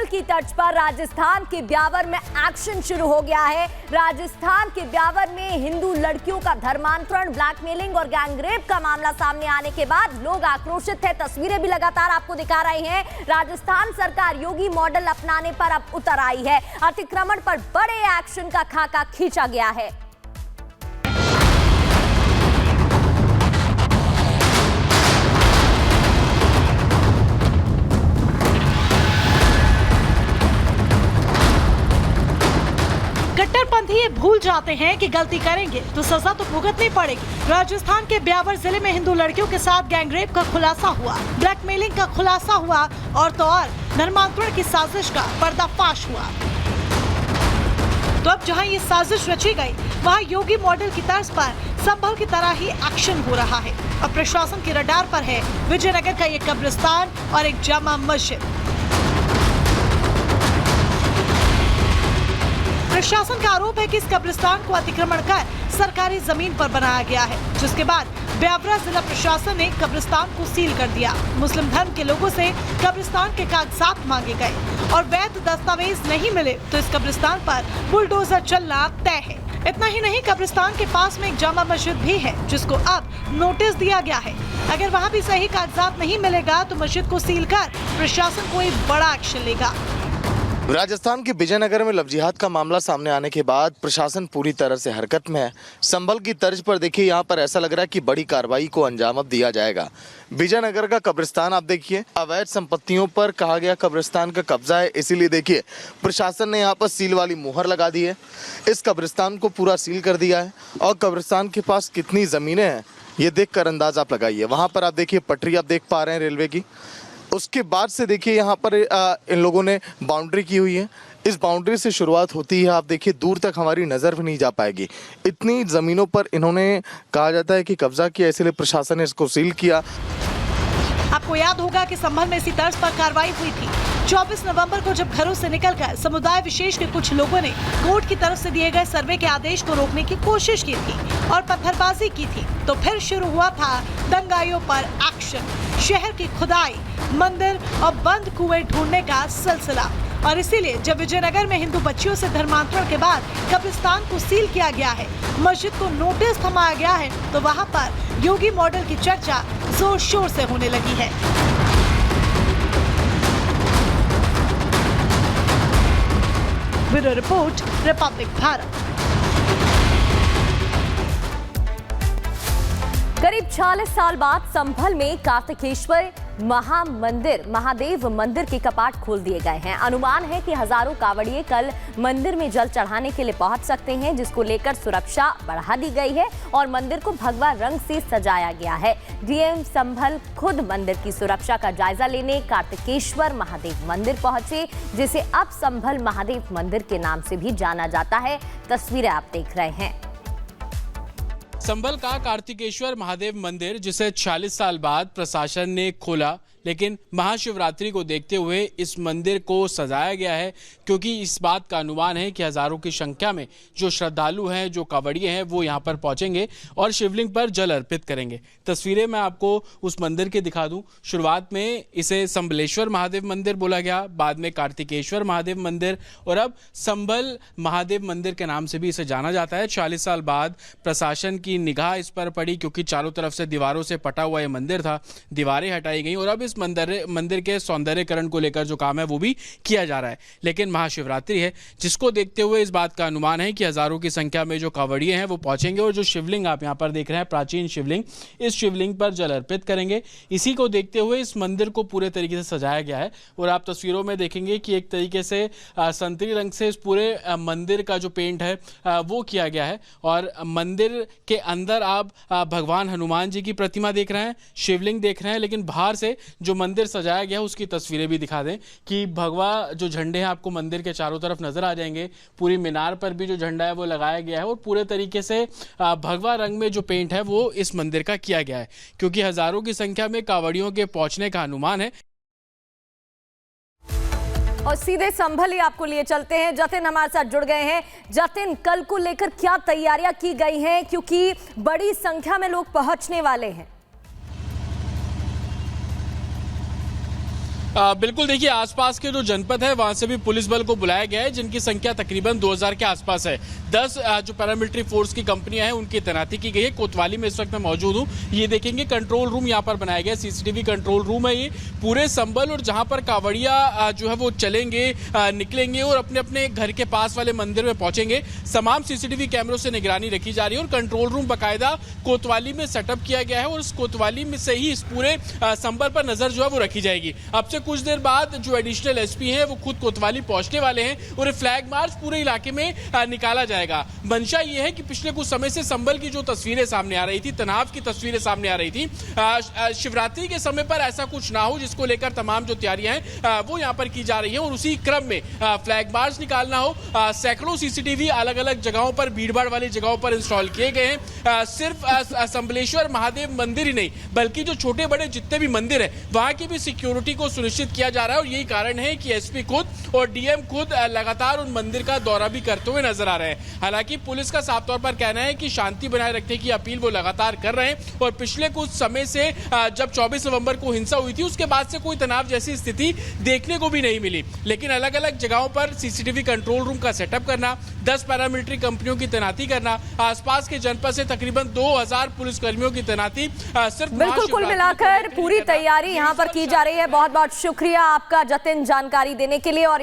की तर्ज पर राजस्थान के ब्यावर में एक्शन शुरू हो गया है। राजस्थान के ब्यावर में हिंदू लड़कियों का धर्मांतरण, ब्लैकमेलिंग और गैंगरेप का मामला सामने आने के बाद लोग आक्रोशित हैं। तस्वीरें भी लगातार आपको दिखा रही हैं। राजस्थान सरकार योगी मॉडल अपनाने पर अब उतर आई है। अतिक्रमण पर बड़े एक्शन का खाका खींचा गया है। कट्टरपंथी ये भूल जाते हैं कि गलती करेंगे तो सजा तो भुगतनी पड़ेगी। राजस्थान के ब्यावर जिले में हिंदू लड़कियों के साथ गैंगरेप का खुलासा हुआ, ब्लैकमेलिंग का खुलासा हुआ और तो और धर्मांतरण की साजिश का पर्दाफाश हुआ। तो अब जहां ये साजिश रची गई, वहां योगी मॉडल की तर्ज पर संभल की तरह ही एक्शन हो रहा है। अब प्रशासन के रडार पर है विजयनगर का ये कब्रिस्तान और एक जामा मस्जिद। प्रशासन का आरोप है कि इस कब्रिस्तान को अतिक्रमण कर सरकारी जमीन पर बनाया गया है, जिसके बाद ब्यावरा जिला प्रशासन ने कब्रिस्तान को सील कर दिया। मुस्लिम धर्म के लोगों से कब्रिस्तान के कागजात मांगे गए और वैध दस्तावेज नहीं मिले तो इस कब्रिस्तान पर बुलडोजर चलना तय है। इतना ही नहीं, कब्रिस्तान के पास में एक जामा मस्जिद भी है, जिसको अब नोटिस दिया गया है। अगर वहाँ भी सही कागजात नहीं मिलेगा तो मस्जिद को सील कर प्रशासन कोई बड़ा एक्शन लेगा। राजस्थान के विजयनगर में लव जिहाद का मामला सामने आने के बाद प्रशासन पूरी तरह से हरकत में है। संभल की तर्ज पर देखिए, यहाँ पर ऐसा लग रहा है कि बड़ी कार्रवाई को अंजाम अब दिया जाएगा। विजयनगर का कब्रिस्तान आप देखिए, अवैध संपत्तियों पर कहा गया कब्रिस्तान का कब्जा है, इसीलिए देखिए प्रशासन ने यहाँ पर सील वाली मुहर लगा दी है। इस कब्रिस्तान को पूरा सील कर दिया है और कब्रिस्तान के पास कितनी ज़मीनें हैं ये देख कर अंदाज़ा आप लगाइए। वहाँ पर आप देखिए पटरी आप देख पा रहे हैं रेलवे की। उसके बाद से देखिए यहाँ पर इन लोगों ने बाउंड्री की हुई है। इस बाउंड्री से शुरुआत होती है, आप देखिए दूर तक हमारी नज़र भी नहीं जा पाएगी। इतनी ज़मीनों पर इन्होंने कहा जाता है कि कब्जा किया, इसलिए प्रशासन ने इसको सील किया। आपको याद होगा कि संभल में इसी तर्ज पर कार्रवाई हुई थी 24 नवंबर को, जब घरों से निकलकर समुदाय विशेष के कुछ लोगों ने कोर्ट की तरफ से दिए गए सर्वे के आदेश को रोकने की कोशिश की थी और पत्थरबाजी की थी। तो फिर शुरू हुआ था दंगाइयों पर एक्शन। शहर की खुदाई, मंदिर और बंद कुएं ढूंढने का सिलसिला। और इसीलिए जब विजयनगर में हिंदू बच्चियों से धर्मांतरण के बाद कब्रिस्तान को सील किया गया है, मस्जिद को नोटिस थमाया गया है, तो वहां पर योगी मॉडल की चर्चा जोर शोर से होने लगी है। Bureau report, Republic Bharat. करीब 46 साल बाद संभल में कार्तिकेश्वर महादेव मंदिर के कपाट खोल दिए गए हैं। अनुमान है कि हजारों कावड़िए कल मंदिर में जल चढ़ाने के लिए पहुंच सकते हैं, जिसको लेकर सुरक्षा बढ़ा दी गई है और मंदिर को भगवा रंग से सजाया गया है। डीएम संभल खुद मंदिर की सुरक्षा का जायजा लेने कार्तिकेश्वर महादेव मंदिर पहुंचे, जिसे अब संभल महादेव मंदिर के नाम से भी जाना जाता है। तस्वीरें आप देख रहे हैं। संभल का कार्तिकेश्वर महादेव मंदिर, जिसे 46 साल बाद प्रशासन ने खोला, लेकिन महाशिवरात्रि को देखते हुए इस मंदिर को सजाया गया है, क्योंकि इस बात का अनुमान है कि हजारों की संख्या में जो श्रद्धालु हैं, जो कांवड़िए हैं, वो यहाँ पर पहुंचेंगे और शिवलिंग पर जल अर्पित करेंगे। तस्वीरें मैं आपको उस मंदिर की दिखा दूं। शुरुआत में इसे संभलेश्वर महादेव मंदिर बोला गया, बाद में कार्तिकेश्वर महादेव मंदिर और अब संभल महादेव मंदिर के नाम से भी इसे जाना जाता है। 40 साल बाद प्रशासन की निगाह इस पर पड़ी, क्योंकि चारों तरफ से दीवारों से पटा हुआ यह मंदिर था, दीवारें हटाई गई और अब इस मंदिर के सौंदर्यकरण को लेकर जो काम है वो भी किया जा रहा है। लेकिन महाशिवरात्रि है, जिसको देखते हुए इस बात का अनुमान है कि हजारों की संख्या में जो कांवड़िए हैं वो पहुंचेंगे और जो शिवलिंग आप यहां पर देख रहे हैं, प्राचीन शिवलिंग, इस शिवलिंग पर जल अर्पित करेंगे। इसी को देखते हुए इस मंदिर को पूरे तरीके से सजाया गया है और आप तस्वीरों में देखेंगे कि एक तरीके से संतरी रंग से इस पूरे मंदिर का जो पेंट है वो किया गया है और मंदिर के अंदर आप भगवान हनुमान जी की प्रतिमा देख रहे हैं, शिवलिंग देख रहे हैं, लेकिन बाहर से जो मंदिर सजाया गया है उसकी तस्वीरें भी दिखा दें कि भगवा जो झंडे हैं आपको मंदिर के चारों तरफ नजर आ जाएंगे। पूरी मीनार पर भी जो झंडा है वो लगाया गया है और पूरे तरीके से भगवा रंग में जो पेंट है वो इस मंदिर का किया गया है, क्योंकि हजारों की संख्या में कांवड़ियों के पहुंचने का अनुमान है। और सीधे संभल ही आपको लिए चलते हैं। जतिन हमारे साथ जुड़ गए हैं। जतिन, कल को लेकर क्या तैयारियां की गई हैं, क्योंकि बड़ी संख्या में लोग पहुंचने वाले हैं? बिल्कुल, देखिए आसपास के जो जनपद है वहां से भी पुलिस बल को बुलाया गया है, जिनकी संख्या तकरीबन 2000 के आसपास है। 10 जो पैरामिलिट्री फोर्स की कंपनियां हैं उनकी तैनाती की गई है। कोतवाली में इस वक्त मैं मौजूद हूं। ये देखेंगे कंट्रोल रूम यहाँ पर बनाया गया है, सीसीटीवी कंट्रोल रूम है ये पूरे संभल, और जहां पर कांवड़िया जो है वो चलेंगे, निकलेंगे और अपने अपने घर के पास वाले मंदिर में पहुंचेंगे, तमाम सीसीटीवी कैमरों से निगरानी रखी जा रही है। और कंट्रोल रूम बाकायदा कोतवाली में सेटअप किया गया है और इस कोतवाली में से ही इस पूरे संभल पर नजर जो है वो रखी जाएगी। अब से कुछ देर बाद जो एडिशनल एसपी हैं वो खुद कोतवाली पहुंचने वाले हैं और फ्लैग मार्च पूरे इलाके में निकाला जाएगा। मंशा ये है कि पिछले कुछ समय से संभल की जो तस्वीरें सामने आ रही थी, तनाव की तस्वीरें सामने आ रही थी, शिवरात्रि के समय पर ऐसा कुछ ना हो, जिसको लेकर तमाम जो तैयारियां हैं वो यहाँ पर की जा रही है। और उसी क्रम में फ्लैग मार्च निकालना हो, सैकड़ों सीसीटीवी अलग अलग जगहों पर, भीड़भाड़ वाली जगहों पर इंस्टॉल किए गए हैं। सिर्फ संबलेश्वर महादेव मंदिर ही नहीं बल्कि जो छोटे बड़े जितने भी मंदिर है वहां की भी सिक्योरिटी को सुनिश्चित किया जा रहा है। और यही कारण है कि एसपी खुद और डीएम खुद लगातार उन मंदिर का दौरा भी करते हुए नजर आ रहे हैं। हालांकि पुलिस का साफ तौर पर कहना है कि शांति बनाए रखने की अपील वो लगातार कर रहे हैं। और पिछले कुछ समय से जब 24 नवंबर को हिंसा हुई थी उसके बाद से कोई तनाव जैसी स्थिति देखने को भी नहीं मिली। लेकिन अलग अलग जगहों पर सीसीटीवी कंट्रोल रूम का सेटअप करना, 10 पैरामिलिट्री कंपनियों की तैनाती करना, आसपास के जनपद से तकरीबन 2000 पुलिसकर्मियों की तैनाती सिर्फ बिल्कुल, कुल मिलाकर पूरी तैयारी यहाँ पर की जा रही है। बहुत बहुत शुक्रिया आपका जतिन जानकारी देने के लिए। और